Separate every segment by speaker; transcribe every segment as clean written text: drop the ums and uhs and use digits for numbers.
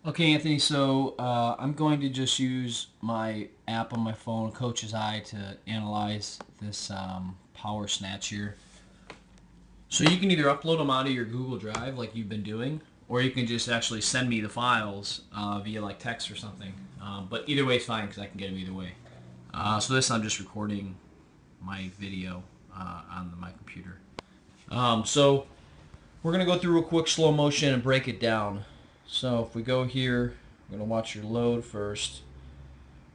Speaker 1: Okay, Anthony, so I'm going to just use my app on my phone, Coach's Eye, to analyze this power snatch here. So you can either upload them onto your Google Drive like you've been doing, or you can just actually send me the files via like text or something. But either way is fine because I can get them either way. So this I'm just recording my video on my computer. So we're going to go through real quick slow motion and break it down. So if we go here, we're going to watch your load first.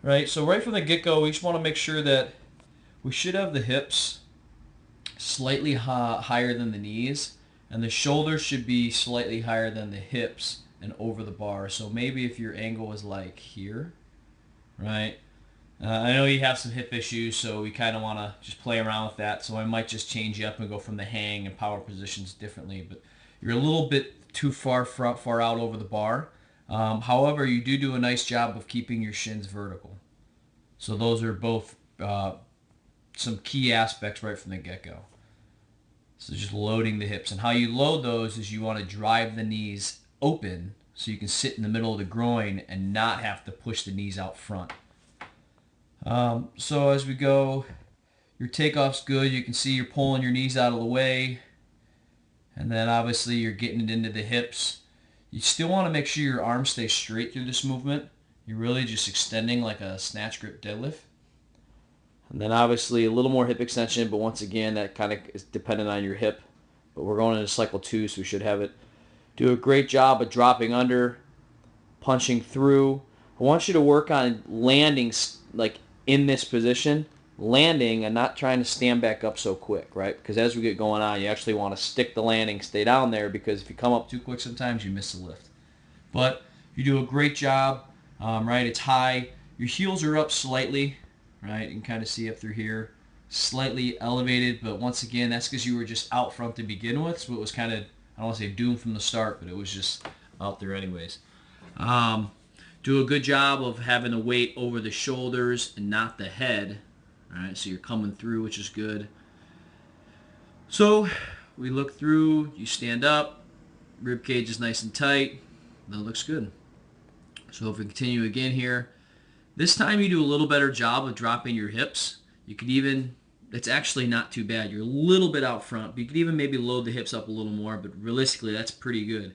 Speaker 1: Right, so right from the get-go, we just want to make sure that we should have the hips slightly higher than the knees, and the shoulders should be slightly higher than the hips and over the bar. So maybe if your angle is like here, right? I know you have some hip issues, so we kind of want to just play around with that. So I might just change you up and go from the hang and power positions differently. But you're a little bit too far out over the bar. However, you do a nice job of keeping your shins vertical. So those are both some key aspects right from the get-go. So just loading the hips. And how you load those is you want to drive the knees open so you can sit in the middle of the groin and not have to push the knees out front. So as we go, your takeoff's good. You can see you're pulling your knees out of the way. And then obviously you're getting it into the hips. You still want to make sure your arms stay straight through this movement. You're really just extending like a snatch grip deadlift. And then obviously a little more hip extension, but once again, that kind of is dependent on your hip. But we're going into cycle 2, so we should have it. Do a great job of dropping under, punching through. I want you to work on landing like in this position, landing and not trying to stand back up so quick, right? Because as we get going on, you actually want to stick the landing, stay down there, because if you come up too quick sometimes you miss the lift. But you do a great job, right? It's high. Your heels are up slightly, right? You can kind of see up through here. Slightly elevated, but once again, that's because you were just out front to begin with, so it was kind of, I don't want to say doomed from the start, but it was just out there anyways. Do a good job of having the weight over the shoulders and not the head. All right, so you're coming through, which is good. So we look through, you stand up, rib cage is nice and tight. That looks good. So if we continue again here, this time you do a little better job of dropping your hips. You could even, it's actually not too bad. You're a little bit out front. But you could even maybe load the hips up a little more, but realistically that's pretty good.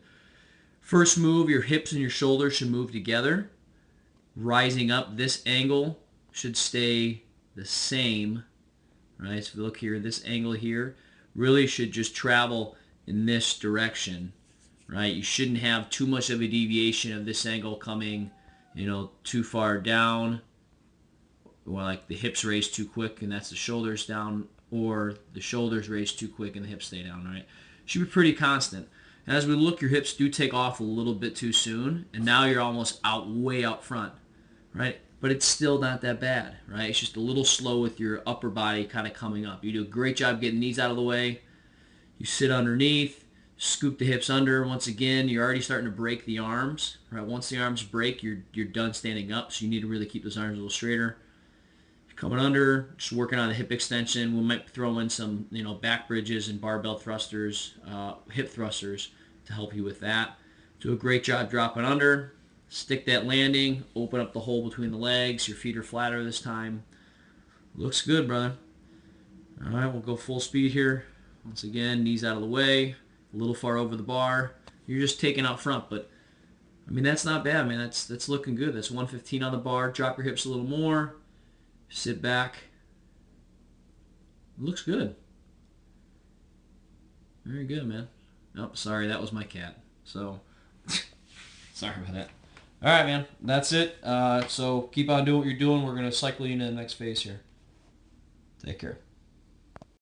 Speaker 1: First move, your hips and your shoulders should move together. Rising up, this angle should stay the same, right? So if you look here, this angle here really should just travel in this direction, right? You shouldn't have too much of a deviation of this angle coming, too far down, or like the hips raise too quick and that's the shoulders down, or the shoulders raise too quick and the hips stay down, right? Should be pretty constant. As we look, your hips do take off a little bit too soon, and now you're almost way out front, right? But it's still not that bad, right? It's just a little slow with your upper body kind of coming up. You do a great job getting these out of the way. You sit underneath, scoop the hips under. Once again, you're already starting to break the arms, right? Once the arms break, you're done standing up, so you need to really keep those arms a little straighter. Coming under, just working on the hip extension. We might throw in some, back bridges and barbell thrusters, hip thrusters to help you with that. Do a great job dropping under. Stick that landing. Open up the hole between the legs. Your feet are flatter this time. Looks good, brother. All right, we'll go full speed here. Once again, knees out of the way. A little far over the bar. You're just taking out front, but I mean that's not bad, man. That's looking good. That's 115 on the bar. Drop your hips a little more. Sit back. It looks good. Very good, man. Oh, sorry, that was my cat. So, sorry about that. All right, man. That's it. So keep on doing what you're doing. We're going to cycle you into the next phase here. Take care.